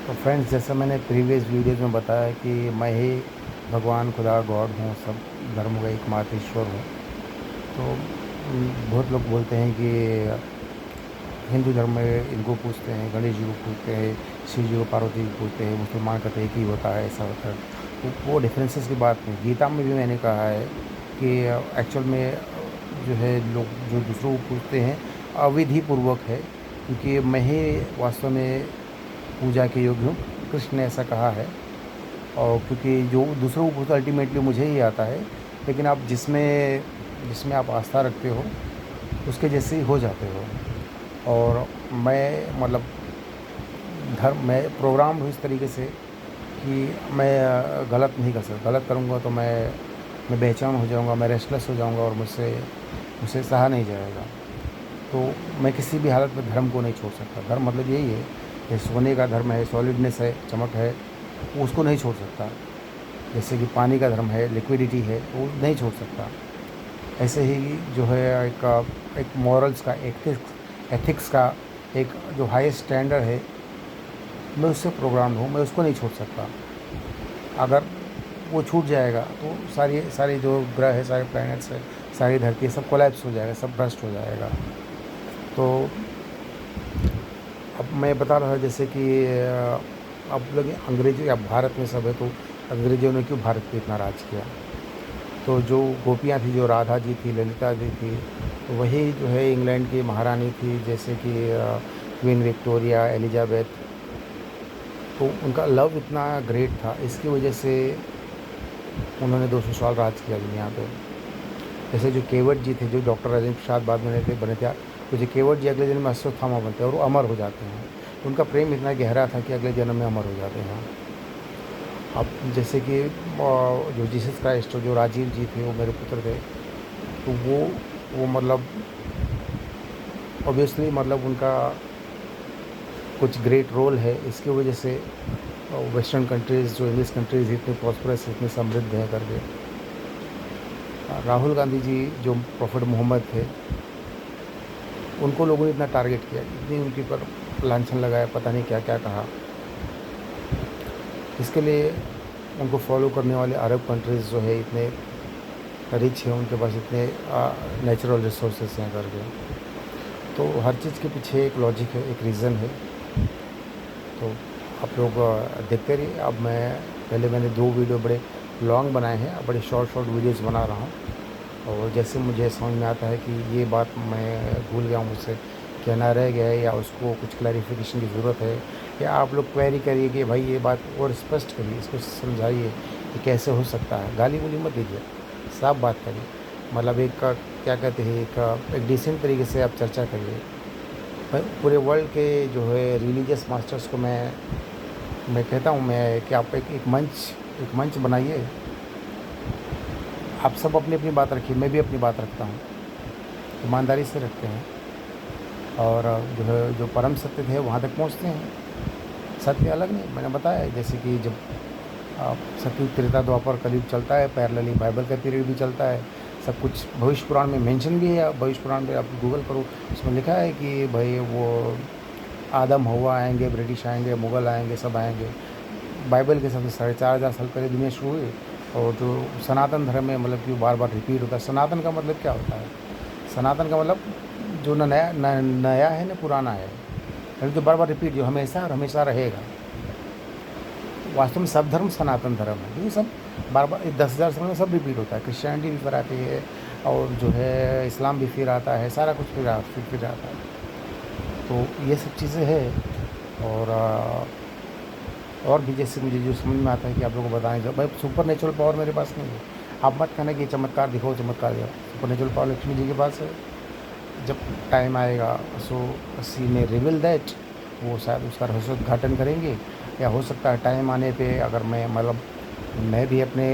तो फ्रेंड्स, जैसा मैंने प्रीवियस वीडियोज़ में बताया कि मैं ही भगवान खुदा गॉड हूँ, सब धर्मों का एकमात्र ईश्वर हूँ। तो बहुत लोग बोलते हैं कि हिंदू धर्म में इनको पूछते हैं, गणेश जी को पूछते हैं, शिव जी को, पार्वती जी को पूछते हैं, मुसलमान कहते हैं एक ही होता है, ऐसा होता है। तो वो डिफरेंसेस की बात नहीं, गीता में भी मैंने कहा है कि एक्चुअल में जो है लोग जो दूसरों को पूछते हैं अविधि पूर्वक है, क्योंकि मैं ही वास्तव में पूजा के योग्य हूँ। कृष्ण ने ऐसा कहा है। और क्योंकि जो दूसरों को पूछते अल्टीमेटली मुझे ही आता है, लेकिन आप जिसमें जिसमें आप आस्था रखते हो उसके जैसे ही हो जाते हो। और मैं मतलब धर्म मैं प्रोग्राम हूँ इस तरीके से कि मैं गलत नहीं कर सकता। गलत करूँगा तो मैं बेचैन हो जाऊँगा, मैं रेस्टलेस हो जाऊँगा और मुझसे मुझसे सहा नहीं जाएगा। तो मैं किसी भी हालत में धर्म को नहीं छोड़ सकता। धर्म मतलब यही है कि सोने का धर्म है, सॉलिडनेस है, चमक है, वो उसको नहीं छोड़ सकता। जैसे कि पानी का धर्म है, लिक्विडिटी है, वो नहीं छोड़ सकता। ऐसे ही जो है एक मॉरल्स का, एथिक्स का एक जो हाईएस्ट स्टैंडर्ड है, मैं उससे प्रोग्राम्ड हूँ, मैं उसको नहीं छोड़ सकता। अगर वो छूट जाएगा तो सारी सारी जो ग्रह है, सारे प्लैनेट्स है, सारी धरती है, सब कोलैप्स हो जाएगा, सब भ्रष्ट हो जाएगा। तो अब मैं बता रहा था जैसे कि अब लोग अंग्रेजी, अब भारत में सब है तो अंग्रेज़ों ने क्यों भारत पे इतना राज किया। तो जो गोपियाँ थी, जो राधा जी थी, ललिता जी थी, तो वही जो है इंग्लैंड की महारानी थी, जैसे कि क्वीन विक्टोरिया, एलिजाबेथ। तो उनका लव इतना ग्रेट था, इसकी वजह से उन्होंने 200 साल राज किया दुनिया पे। जैसे जो केवट जी थे, जो डॉक्टर राजेंद्र प्रसाद बाद में बने थे, तो जो केवट जी अगले जन्म में अश्वत्थामा बनते हैं और वो अमर हो जाते हैं। उनका प्रेम इतना गहरा था कि अगले जन्म में अमर हो जाते हैं। अब जैसे कि जो जीसस क्राइस्ट, जो राजीव जी थे, वो मेरे पुत्र थे। तो वो मतलब ऑब्वियसली मतलब उनका कुछ ग्रेट रोल है, इसकी वजह से वेस्टर्न कंट्रीज़, जो इंग्लिश कंट्रीज़ इतनी प्रॉस्परस, इतनी समृद्ध हैं करके। राहुल गांधी जी जो प्रॉफिट मोहम्मद थे, उनको लोगों ने इतना टारगेट किया, इतनी उनके पर लांछन लगाया, पता नहीं क्या क्या कहा। इसके लिए उनको फॉलो करने वाले अरब कंट्रीज़ जो है इतने रिच हैं, उनके पास इतने नेचुरल रिसोर्सेज हैं करके। तो हर चीज़ के पीछे एक लॉजिक है, एक रीज़न है। तो आप लोग देखते रहिए। अब मैंने 2 वीडियो बड़े लॉन्ग बनाए हैं, अब बड़े शॉर्ट शॉर्ट वीडियोज़ बना रहा हूँ। और जैसे मुझे समझ में आता है कि ये बात मैं भूल गया हूँ, मुझसे कहना रह गया है, या उसको कुछ क्लैरिफिकेशन की ज़रूरत है, या आप लोग क्वेरी करिए कि भाई ये बात और स्पष्ट करिए, इसको समझाइए कि कैसे हो सकता है। गाली गुली मत दीजिए, साफ बात करिए। मतलब एक क्या कहते हैं, एक डिसेंट तरीके से आप चर्चा करिए। मैं पूरे वर्ल्ड के जो है रिलीजियस मास्टर्स को मैं कहता हूँ मैं कि आप एक मंच बनाइए। आप सब अपनी अपनी बात रखिए, मैं भी अपनी बात रखता हूँ, ईमानदारी से रखते हैं। और जो है जो परम सत्य थे वहाँ तक पहुँचते हैं। सत्य अलग नहीं, मैंने बताया है, जैसे कि जब सतयुग, त्रेता, द्वापर, कलयुग चलता है, पैरेलली बाइबल का पीरियड भी चलता है। सब कुछ भविष्य पुराण में मेंशन भी है। भविष्य पुराण में आप गूगल करो, उसमें लिखा है कि भाई वो आदम हवा आएंगे, ब्रिटिश आएंगे, मुग़ल आएंगे, सब आएंगे। बाइबल के हिसाब से 4,500 साल पहले दुनिया शुरू हुई। और जो सनातन धर्म है, मतलब कि वो बार बार रिपीट होता है। सनातन का मतलब क्या होता है? सनातन का मतलब जो नया है, न पुराना है, यानी जो बार बार रिपीट, जो हमेशा और हमेशा रहेगा। वास्तव में सब धर्म सनातन धर्म है, क्योंकि सब बार बार 10,000 साल में सब रिपीट होता है। क्रिश्चियनिटी भी फिर आती है, और जो है इस्लाम भी फिर आता है, सारा कुछ फिर आता है। तो ये सब चीज़ें हैं। और भी जैसे मुझे जो समझ में आता है कि आप लोगों को बताएं, जब भाई सुपर नेचुरल पावर मेरे पास नहीं है। आप मत कहना कि चमत्कार दिखाओ, चमत्कार दिखाओ। Super natural power Lakshmi ji के पास है। जब टाइम आएगा सो सी में रिविल दैट, वो शायद उसका रहस्योद्घाटन करेंगे। या हो सकता है टाइम आने पे, अगर मैं भी अपने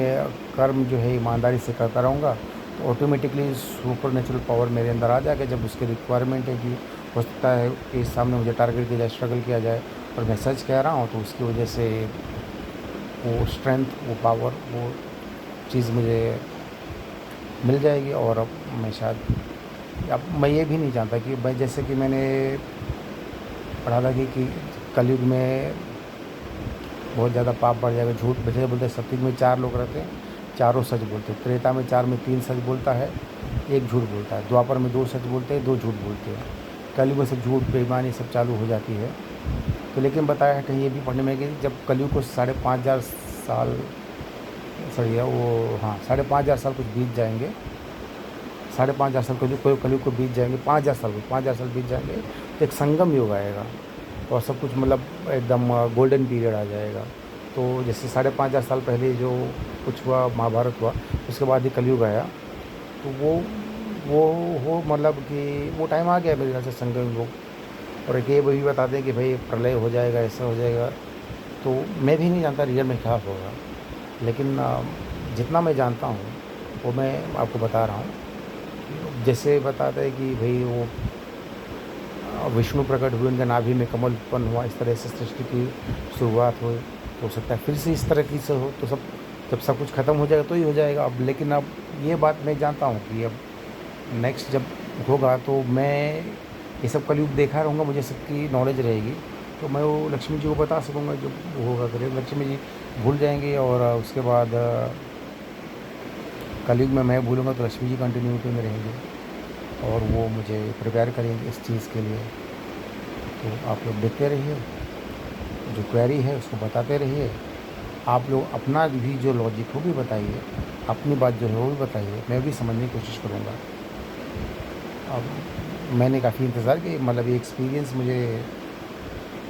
कर्म जो है ईमानदारी से करता रहूँगा, तो ऑटोमेटिकली सुपर नेचुरल पावर मेरे अंदर आ जाएगा। जब उसकी रिक्वायरमेंट है कि हो सकता है कि सामने मुझे टारगेट किया जाए, स्ट्रगल किया जाए, और मैं सच कह रहा हूँ, तो उसकी वजह से वो स्ट्रेंथ, वो पावर, वो चीज़ मुझे मिल जाएगी। और अब मैं ये भी नहीं जानता कि मैं, जैसे कि मैंने पढ़ा था कि कलयुग में बहुत ज़्यादा पाप बढ़ जाएगा। झूठ जैसे बोलते हैं सतयुग में 4 लोग रहते हैं, चारों सच बोलते हैं। त्रेता में 4 में 3 सच बोलता है, 1 झूठ बोलता है। द्वापर में 2 सच बोलते हैं, 2 झूठ बोलते हैं। कलयुग में सब झूठ, बेईमानी सब चालू हो जाती है। तो लेकिन बताया है कहीं ये भी पढ़ने में कि जब कलयुग को 5,500 साल, सॉरी वो हाँ 5,500 साल कुछ बीत जाएंगे, 5,500 साल कलयुग को बीत जाएंगे, 5,000 साल बीत जाएंगे, तो एक संगम युग आएगा और सब कुछ मतलब एकदम गोल्डन पीरियड आ जाएगा। तो जैसे 5,500 साल पहले जो कुछ हुआ, महाभारत हुआ, उसके बाद ही कलयुग आया। तो वो हो मतलब कि वो टाइम आ गया मेरे ख्याल से संगम युग। और एक ये भी बताते हैं कि भाई प्रलय हो जाएगा, ऐसा हो जाएगा। तो मैं भी नहीं जानता रियल में क्या होगा, लेकिन जितना मैं जानता हूँ वो मैं आपको बता रहा हूँ। जैसे बताते हैं कि भाई वो विष्णु प्रकट हुए, उनके नाभि में कमल उत्पन्न हुआ, इस तरह से सृष्टि की शुरुआत हुई। तो हो सकता है फिर से इस तरह की से हो, तो सब जब सब कुछ ख़त्म हो जाएगा तो ही हो जाएगा। अब लेकिन अब ये बात मैं जानता हूँ कि अब नेक्स्ट जब होगा तो मैं ये सब कलयुग देखा रहूँगा, मुझे सबकी नॉलेज रहेगी। तो मैं वो लक्ष्मी जी को बता सकूँगा जो होगा करें। लक्ष्मी जी भूल जाएंगे और उसके बाद कलयुग में मैं भूलूँगा तो लक्ष्मी जी कंटिन्यूटी में रहेंगे और वो मुझे प्रिपेयर करेंगे इस चीज़ के लिए। तो आप लोग देखते रहिए, जो क्वेरी है उसको बताते रहिए। आप लोग अपना भी जो लॉजिक हो भी बताइए, अपनी बात जो है वो भी बताइए, मैं भी समझने की कोशिश करूँगा। अब मैंने काफ़ी इंतज़ार किया, मतलब ये एक्सपीरियंस मुझे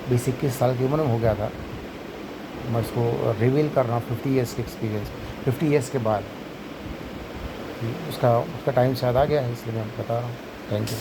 20-21 साल की उम्र में हो गया था। मैं इसको रिवील कर रहा हूँ 50 ईयर्स के एक्सपीरियंस, 50 ईयर्स के बाद कि उसका टाइम शायद आ गया है, इसलिए मैं बता रहा हूँ। Thank you.